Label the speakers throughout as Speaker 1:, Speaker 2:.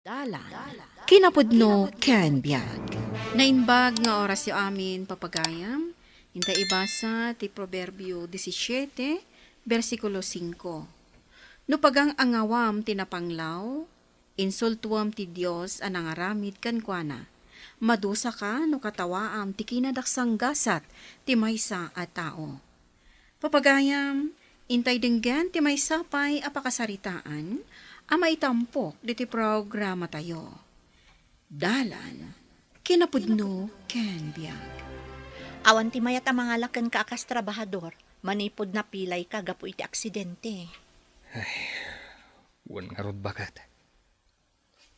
Speaker 1: Dalan. Kinapudno ken biag. Nainbag nga oras yo amin papagayam. Hinta ibasa ti Proverbio 17, versikulo 5. No pagang angawam tinapanglaw, insultuam ti Dios anang aramid kankwana. Madusa ka no katawaam ti kinadaksang gasat ti maysa a tao. Papagayam, intay denggan ti maysa pay apakasaritaan, amay tampok diti programa tayo. Dalan, kinapudno ken biag.
Speaker 2: Awan ti mayat ang mga laken ka akas trabahador, manipod na pilay ka gapu iti aksidente.
Speaker 3: Wan nga rod bakat.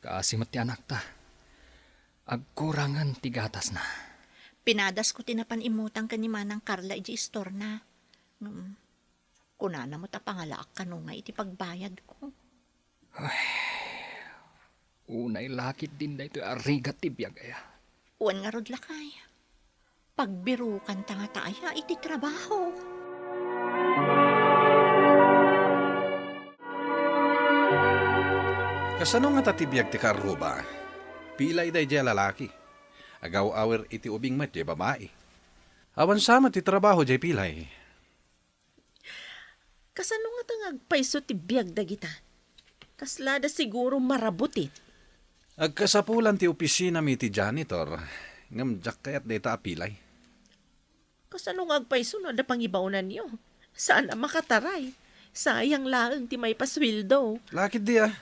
Speaker 3: Kaasimat ti anak ta. Agkurangan ti gatas na.
Speaker 2: Pinadas ko tinapan imutang ka ni Manang Carla iti istor na. Kunana mo ta pangalaak ka nga iti pagbayad ko.
Speaker 3: Unay lakit din da ito arigat ti biyagaya.
Speaker 2: Uwan nga rod lakay. Pagbirukan ta nga taaya iti trabaho.
Speaker 4: Kasano nga tatibiyag ti karuba? Pilay day jay lalaki. Agaw awer iti ubing mat jay babae. Awan sama ti trabaho jay pilay.
Speaker 5: Kasano nga tangagpaiso ti biyag dagita? Kaslada siguro marabutit.
Speaker 4: Agkasapulan ti opisina mi ti janitor. Ngamjak kayat data pilay.
Speaker 5: Kasano nga agpaiso no da pangibaunan niyo? Saan na makataray? Sayang laeng ti may paswildo.
Speaker 4: Lakit di ah.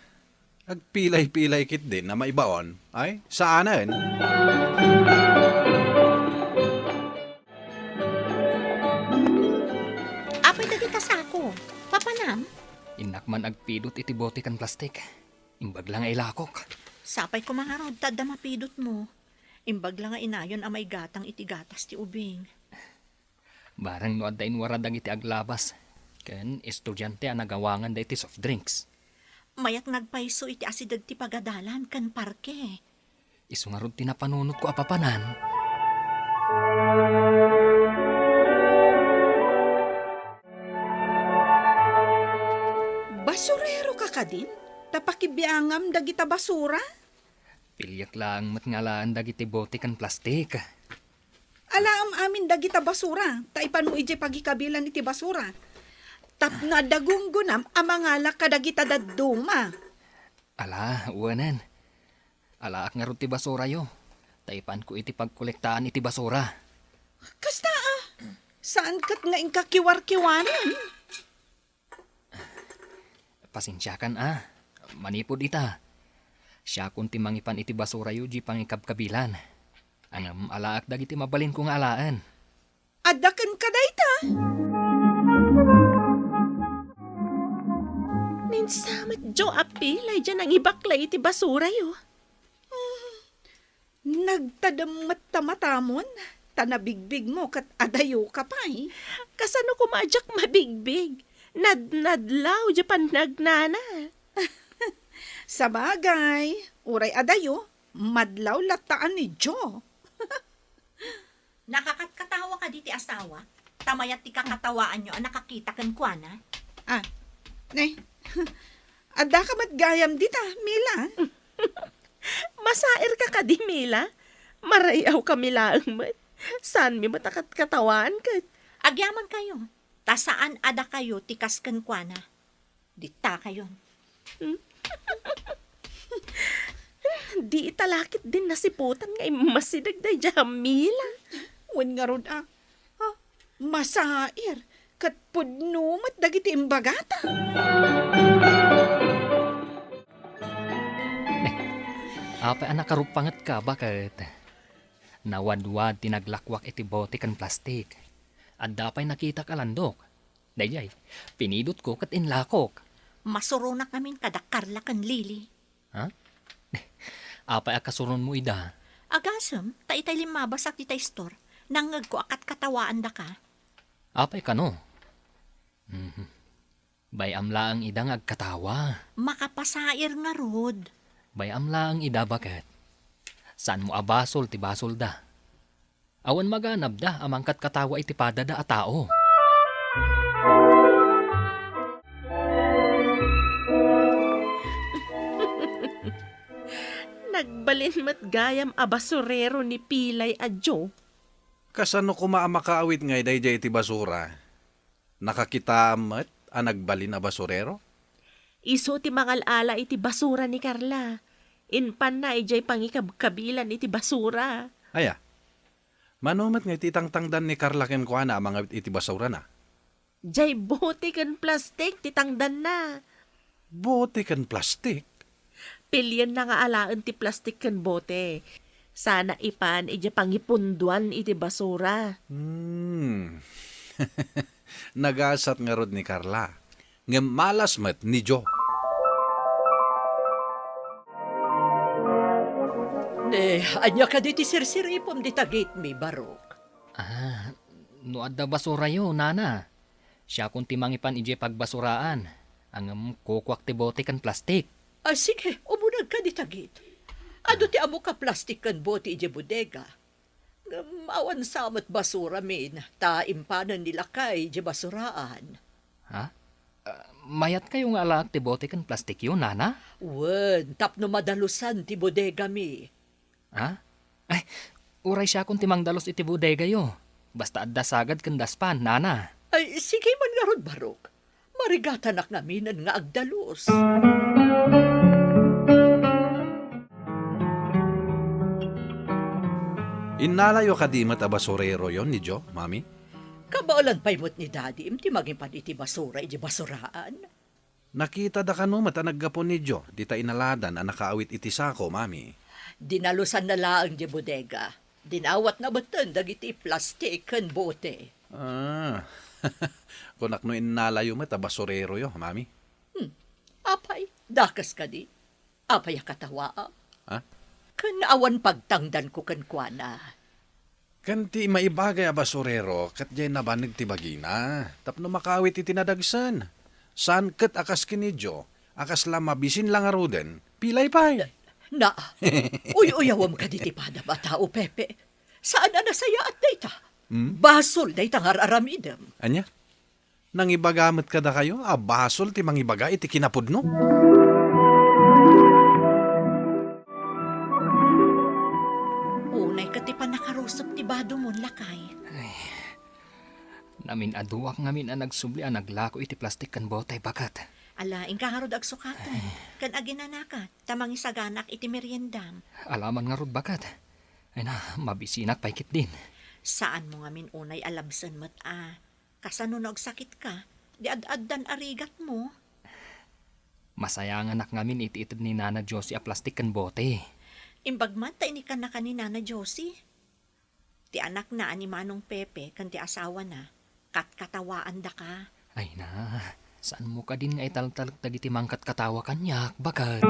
Speaker 4: Agpilay-pilay kit din na maibaon. Ay, saanan?
Speaker 2: Apay dagita sa ako. Papanam,
Speaker 3: Inakman agpidot iti bote kan plastik. Imbag lang ay lakok.
Speaker 2: sapay ko mga rod tada mapidot mo. Imbag lang nga inayon amay gatang iti gatas ti ubing.
Speaker 3: Barang no adain waradag iti aglabas. Ken estudyante ang nagawangan da iti soft drinks.
Speaker 2: Mayak nagpaiso iti asidag ti pagadalan kan parke.
Speaker 3: Isu nga rod tinapanunot ko apapanan.
Speaker 6: Basurero ka ka din? Tapakibiangam dagita basura?
Speaker 3: Pilyak lang matngalaan dagiti bote kan plastik.
Speaker 6: Alaam amin dagita basura, taipano ije pagikabilan iti basura. Tapna dagunggunam amangalak ka dagita dadduma.
Speaker 3: Ala, uwanan. Alaak nga rod ti basura yo. Taipan ko iti pagkolektaan iti basura.
Speaker 6: Kasta saan kat nga ingkakiwar-kiwanan?
Speaker 3: Pasensyakan manipod ita. Siya kunti mangipan iti basura yu di pangikabkabilan. Angam alaak dagiti mabalin ko nga alaan.
Speaker 6: Adakan ka dayta.
Speaker 5: Ninsamat jo apilay dyan ang ibaklay iti basura yo.
Speaker 6: Nagtadamat tamatamon, tanabigbig mo kat adayo ka pa'y.
Speaker 5: Kasano kumadyak mabigbig? Nadnadlaw dyan panagnana.
Speaker 6: Sa bagay, uray adayo, madlaw lataan ni Jo.
Speaker 2: Nakakatkatawa ka di ti asawa. Tamayat ti kakatawaan nyo ang nakakita kan kuana.
Speaker 6: Ada ka matgayam dita, Mila.
Speaker 5: Masair ka di Mila. Marayaw kami laang mat. Saan mi matakat katawaan ka?
Speaker 2: Agyaman kayo. Ta saan ada kayo tikas kan kuana. Dita kayo.
Speaker 5: Di italakit din nasiputan nga masidagday dyan Mila.
Speaker 6: Wen nga rod masair, kat pudnumat dagiti imbagata.
Speaker 3: Apay anak karupangat ka bakit? Nawadwad tinaglakwak iti bote kan plastik. At dapay nakita ka landok. Dayay, pinidot ko kat inlakok.
Speaker 2: Masurunak namin kada Carla kan Lili.
Speaker 3: Apay akasuron mo ida.
Speaker 2: Agasem, ta itay limabasak di tay store. Nangag ko akat katawaan da ka.
Speaker 3: Apay ka no? Bayam laang ida nga agkatawa.
Speaker 2: Makapasair nga rod.
Speaker 3: Bayam laang ida bakit? Saan mo abasol ti basol da? Awan maganab da amangkat katawa iti padada a tao.
Speaker 5: Nagbalin mat gayam a basurero ni Pilay a Joe.
Speaker 4: Kasano ko maamakaawit ngay dayjay iti basura? Nakakita amat ang nagbalin na basurero?
Speaker 5: Iso ti mangalala iti basura ni Carla. Inpan na ijay pangikabkabilan iti basura.
Speaker 4: Aya, manumat nga iti tangtangdan ni Carla ken ko ana mga iti basura na.
Speaker 5: Jay bote kan plastik titangdan na.
Speaker 4: Bote kan plastik.
Speaker 5: Pilyan na nga alaan ti plastik kan bote. Sana ipan ijay pangipunduan iti basura.
Speaker 4: Nagasat nga rod ni Carla. Nga malas met ni Jo.
Speaker 2: Anya ka di ti sirsiripom di tagit mi, Barok.
Speaker 3: No adda basura yo, nana. Siya kung timangipan ije pagbasuraan. Ang kukwak ti bote kan plastik.
Speaker 2: Sige, umunag ka di tagit. Ado ti amo ka plastik kan bote ije bodega. Awan samat basura min, ta impanan nila kay ije basuraan.
Speaker 3: Ha? Mayat kayong alak ti bote kan plastik yun, nana?
Speaker 2: Wen, tapno madalusan ti bodega mi.
Speaker 3: Ha? Ay, uray siya kung timang dalos iti bodega yo. Basta adda sagad kan daspan, nana.
Speaker 2: Ay, sige man nga rod, Barok. Marigatanak naminan nga agdalos.
Speaker 4: Inalayo kadimat a basurero yon ni Jo, mami?
Speaker 2: Kabaulan paymot ni Daddy, imti maging iti basura, iti basuraan.
Speaker 4: Nakita da kanumat ang naggapon ni Jo, di ta inaladan ang nakaawit iti sako, mami.
Speaker 2: Dinalusan na laang di bodega. Dinawat na batan dagiti plastik kan bote.
Speaker 4: Kunak no inalayo met a basurero yo, mami.
Speaker 2: Apay, dakas ka di. Apay katawa.
Speaker 4: Ha?
Speaker 2: Kan awan pagtangdan ko kan kuana.
Speaker 4: Kanti maibagay a basurero, kat jay nabanig ti bagina. Tapno makawit iti nadagsan. San kat akas kinidyo, akas lamabisin lang aruden, pilay pay.
Speaker 2: Na, uyawam ka di ti pada ba tao, Pepe? Saan na nasaya at dayta? Basol dayta nga aramidam.
Speaker 4: Anya? Nang ibagamat ka da kayo, basol ti mangibaga iti kinapudno.
Speaker 2: Unay ka ti panakarusap ti bado mo, lakay.
Speaker 3: Namin aduak ngamin ang nagsubli ang naglako iti plastik kan botay bakat.
Speaker 2: Ala, ingkaharod ag sukatan. Kan aginanakat, tamang isaganak iti meriendam.
Speaker 3: Alaman nga rod bakat. Ay na, mabisinak paikit din.
Speaker 2: Saan mo ngamin unay alabsan mat kasano nagsakit ka, di ad-addan arigat mo.
Speaker 3: Masaya nga anak ngamin iti-itid ni Nana Josie a plastik kan bote.
Speaker 2: Imbagman ta ini ka na kanina na Josie. Ti anak na ni Manong Pepe, kan ti asawa na, katkatawaan da ka.
Speaker 3: Ay na, saan mo ka din nga italtalag dagiti mangkat katawa kanyak, bakat?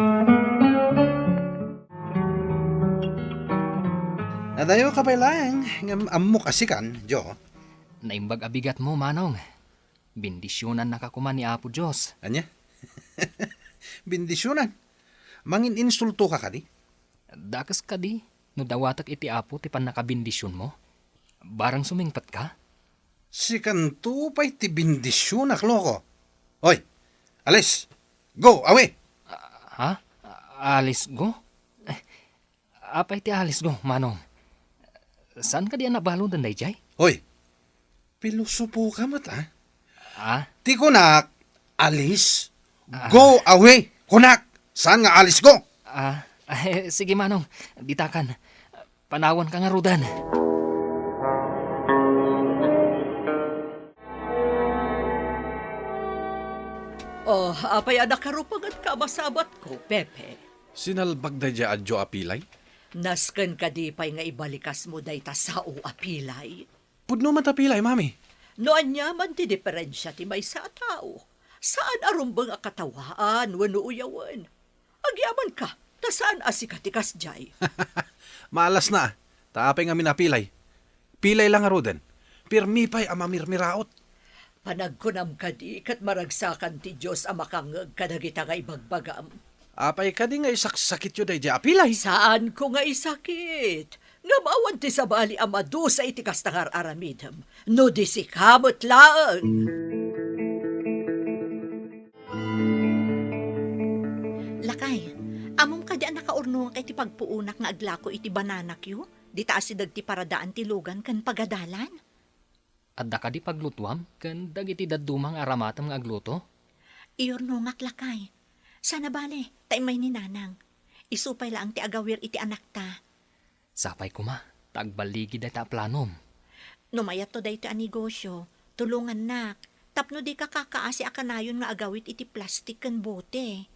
Speaker 4: Nadayo ka pa lang, amok asikan, Jo.
Speaker 3: Naimbag abigat mo, Manong. Bindisyonan nakakuman ni Apo Diyos.
Speaker 4: Anya? Bindisyonan. Mangin insulto ka kadi?
Speaker 3: Dakas ka di, no dawatak iti Apo ti pan nakabindisyon mo. Barang sumingpat ka?
Speaker 4: Si kanto pa'y ti bindisyonak, loko. Hoy, alis. Go, away.
Speaker 3: Ha? Alis go? Apay ti alis go, Manong. Saan ka di nabalo dan dayjay?
Speaker 4: Hoy, pilusupo ka mata. Ti kunak, alis. Go away. Kunak, saan nga alis go?
Speaker 3: Sige, Manong. Ditakan. Panawan ka nga rudan.
Speaker 2: Oh, apay anak karupangan ka masabat ko, Pepe.
Speaker 4: Sinalbag da dya adyo apilay?
Speaker 2: Nasken ka di pa'y nga ibalikas mo dayta sao apilay.
Speaker 4: Pudno matapilay, mami.
Speaker 2: Noan niya man ti diferensya ti may sa tao. Saan arumbang akatawaan, wano uyawan? Agyaman ka, ta saan asikatikas jay?
Speaker 4: Maalas na. Taapay nga minapilay. Pilay lang arudan. Pirmi pa'y amamirmiraot.
Speaker 2: Panagkunam ka di, kat maragsakan ti Diyos amakangag kadagita nga ibagbagam.
Speaker 4: Apay ka di nga isaksakit yun dayjay apilay.
Speaker 2: Saan ko nga isakit? Nga maawan ti sa bali amado sa itikas tangar aramidam. No di si kamot laang. Lakay, amom ka di ang nakaurna Iyorno kay ti pagpuunak nga aglako iti bananak yu. Di taas si dagti paradaan ti lugan kan pagadalan.
Speaker 3: Adda ka di paglutuam, kan dagiti dadumang aramatam nga agluto?
Speaker 2: Iyorno nga klakay. Sana bale, taimay ni nanang. Isupay lang ti agawir iti anak ta.
Speaker 3: Sapay ko ma, tagbaligi da ta planom.
Speaker 2: Numayat to da iti anegosyo. Tulungan nak. Tapno di ka kakaasi akanayon nga agawit iti plastik kan bote.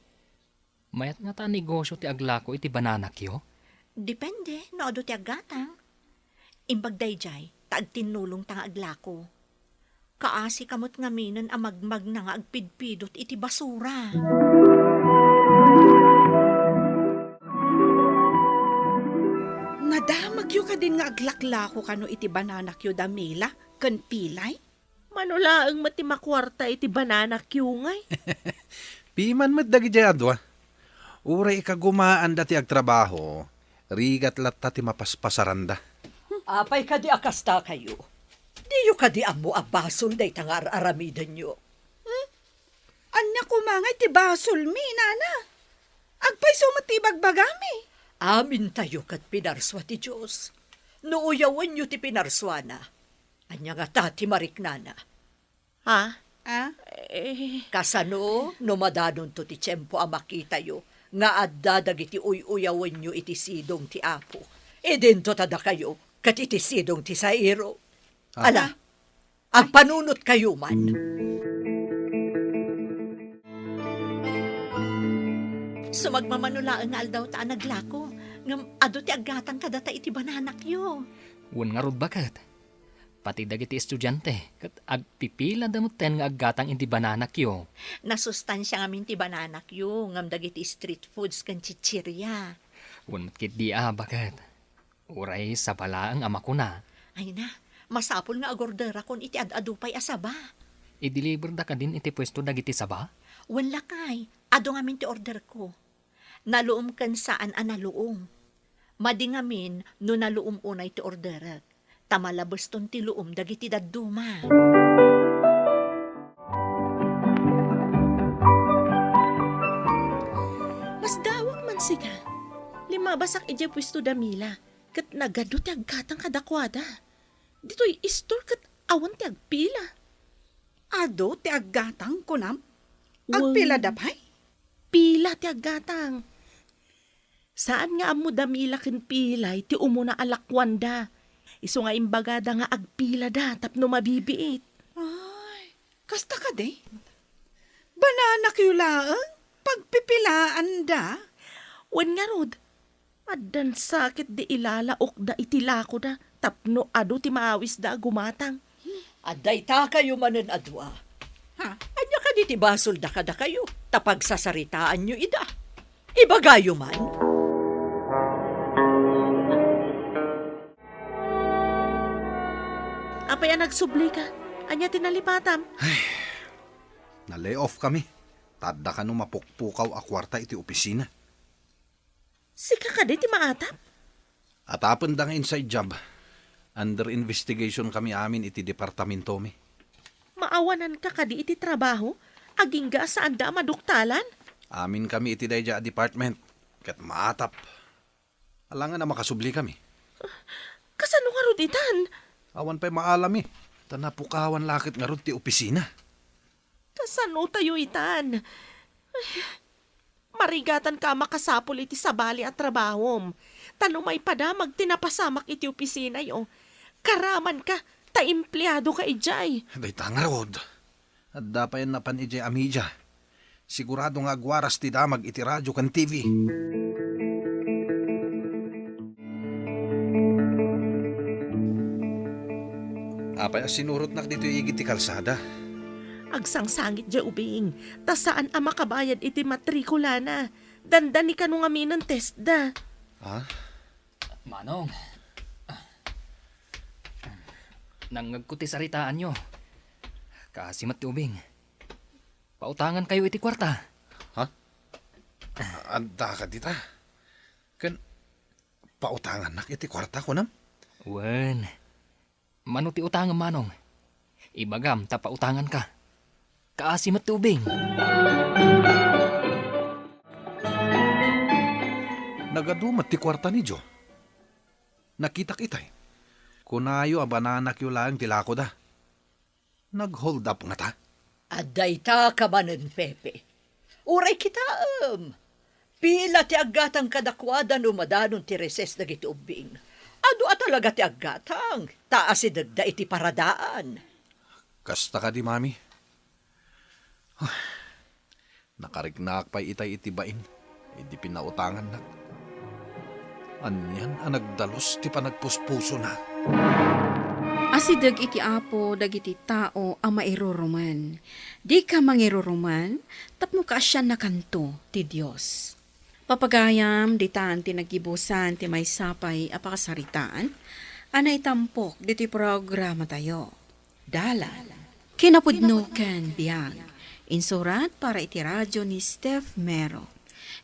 Speaker 3: Mayat nga ta negosyo ti aglako iti bananak yo?
Speaker 2: Depende, no ado ti aggatang. Imbag dayjay, taag tinulong tang aglako. Kaasi kamot nga minan amagmag na nga agpidpidot iti basura.
Speaker 6: Nadamag yu ka din nga aglaklako kano iti bananak yu damila, kan pilay.
Speaker 5: Manulaang matimakwarta iti banana kyungay.
Speaker 4: Piman met dagi jay adwa. Uray ikagumaan dati agtrabaho, rigat latta ti mapaspasaranda.
Speaker 2: Apay ka di akasta kayo. Di yu ka di amo abasol day tangar aramidan nyo.
Speaker 6: Anya kumangay ti basol mi, nana. Agpay sumatibag bagami.
Speaker 2: Amin tayo kat pinarswa ti Diyos. Nuuyawan nyo ti pinarswa na. Anya nga tati mariknana.
Speaker 5: Ha?
Speaker 6: Ah?
Speaker 2: Kasano, numadanon to ti tiyempo a makita yo, nga adda dagiti uyawan nyo iti sidong ti apo. E dento tada kayo, kat iti sidong ti sairo. Ala, ang panunot kayo man. Sumagmamanulaan nga aldaw ta naglako, ngam ado ti aggatang kadata iti bananak yo.
Speaker 3: Wan nga rod bakat. Pati dagiti estudyante, kat agpipila damutten nga aggatang indi bananak yo.
Speaker 2: Nasustansya ngamin ti bananak yo, ngam dagiti street foods kan chichirya.
Speaker 3: Wan matkit di bakat. Uray sa balaang ama ko na.
Speaker 2: Ay na, masapol nga agordera kon iti adadupay asaba.
Speaker 3: I-deliver da ka din iti pwesto dagiti saba?
Speaker 2: Wan lakay, ado ngamin ti order ko. Naluom kan saan naluom. Madi ngamin no naluom unay ti orderak. Tamalabas ton ti luom dagiti dadduma.
Speaker 5: Mas dawag man siga. Limabasak ije pwesto damila. Kat nagado ti aggatang kadakwada. Dito'y istor kat awan ti agpila.
Speaker 6: Ado ti aggatang kunam. Agpila dapay.
Speaker 5: Pila ti aggatang. Saan nga amo damila ken pilay ti umuna alakwanda. Iso nga imbagada nga agpila da tapno mabibiit.
Speaker 6: Ay, kasta ka de. Bananak yu laang. Pagpipilaan da.
Speaker 5: Wen nga rod. Adan sakit di ilalaok da itilako da. Tapno ado ti maawis da gumatang.
Speaker 2: Aday ta kayo manen adwa.
Speaker 6: Ha?
Speaker 2: Anya ka di ti basol da kada kayo. Tapag sasaritaan nyo ida. Ibagayo man.
Speaker 5: Apay ang nagsubli ka. Anya tinalipatam.
Speaker 4: Na-lay off kami. Tadda ka no mapukpukaw a kwarta iti opisina.
Speaker 5: Sika ka di ti maatap.
Speaker 4: At apon da nga inside job. Under investigation kami amin iti departamento mi.
Speaker 5: Maawanan ka kadi iti trabaho. Aging ga saan da maduktalan.
Speaker 4: Amin kami iti dayja department. Kat maatap. Alangan na makasubli kami.
Speaker 5: Kasano nga ruditan?
Speaker 4: Awan pa'y maalami. Tanapukawan lakit nga ron ti opisina.
Speaker 5: Kasano tayo itan? Ay, marigatan ka makasapol iti sabali at trabahom. Tanumay pada magtinapasamak iti opisina yo. Karaman ka, ta empleyado ka ijay.
Speaker 4: Day tangarod. At dapayan na pan ijay amidya. Sigurado nga agwaras ti damag iti radyo kan TV. Apay sinurot nak dito igit ti kalsada.
Speaker 5: Agsangsangit dya ubing, ta saan ang makabayad iti matrikula na. Dandan ni kanong amin ng test da.
Speaker 4: Ha?
Speaker 3: Manong. Nangagkuti saritaan nyo. Kasi matubing. Pautangan kayo iti kwarta.
Speaker 4: Ha? Anda ka dita. Kan pautangan nak iti kwarta ko nam?
Speaker 3: Wen. Manuti utangan manong. Ibagam ta pautangan ka. Kasi matubing.
Speaker 4: Nagadumat ti kwarta ni Jo. Nakita kitay. Kunayo abananak yu lang tilako da. Nag-hold up nga ta.
Speaker 2: Aday ta kamanen, Pepe. Uray kita, Pila ti aggatang kadakwadan umadanon ti reses dagiti ubing. Ado talaga ti aggatang. Taas si dagda iti paradaan.
Speaker 4: Kasta ka di, mami. Nakarignak pa itay itibain. Hindi pinautangan na. Anyan ang nagdalos ti panagpuspuso na.
Speaker 1: Asidag iti apo dagiti tao ang mairuruman. Di ka mangiruruman, tapno ka asyan na kanto ti Diyos. Papagayam, ditaan ti nagibusan ti may sapay apakasaritaan, anay tampok diti programa tayo. Dala, kinapudno ken biyag. Insurat para iti radyo ni Steph Mero.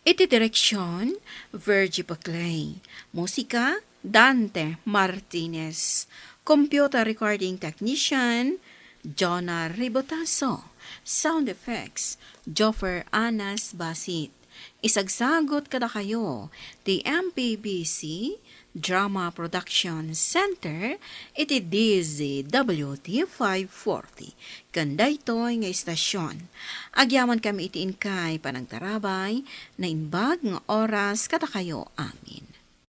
Speaker 1: Iti direksyon, Virgie Paclay. Musika, Dante Martinez. Computer recording technician, Jonah Ribotaso. Sound effects, Joffer Anas Basit. Isagsagot kada kayo, the MPBC Drama Production Center, iti DZWT 540. Kanda ito'y nga istasyon. Agyaman kami iti inkay panagtarabay, na inbag nga oras kada kayo amin.